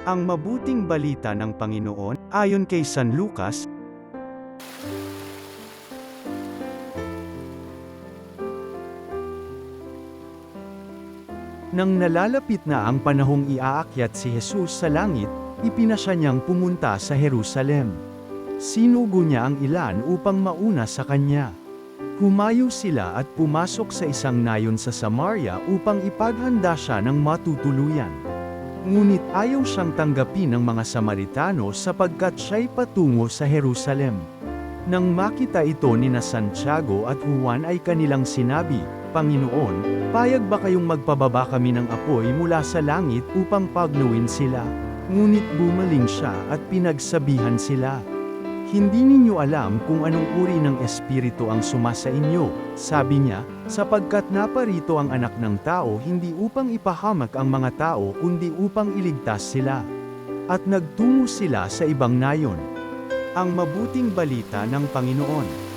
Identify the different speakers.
Speaker 1: Ang mabuting balita ng Panginoon, ayon kay San Lucas. Nang nalalapit na ang panahong iaakyat si Jesus sa langit, ipinasya niyang pumunta sa Jerusalem. Sinugo niya ang ilan upang mauna sa kanya. Humayo sila at pumasok sa isang nayon sa Samaria upang ipaghanda siya ng matutuluyan. Ngunit ayaw siyang tanggapin ng mga Samaritano sapagkat siya'y patungo sa Jerusalem. Nang makita ito nina Santiago at Juan ay kanilang sinabi, "Panginoon, payag ba kayong magpababa kami ng apoy mula sa langit upang pagluin sila?" Ngunit bumaling siya at pinagsabihan sila, "Hindi ninyo alam kung anong uri ng espiritu ang sumasa inyo," sabi niya, "sapagkat naparito ang Anak ng Tao hindi upang ipahamak ang mga tao kundi upang iligtas sila." At nagtungo sila sa ibang nayon. Ang mabuting balita ng Panginoon.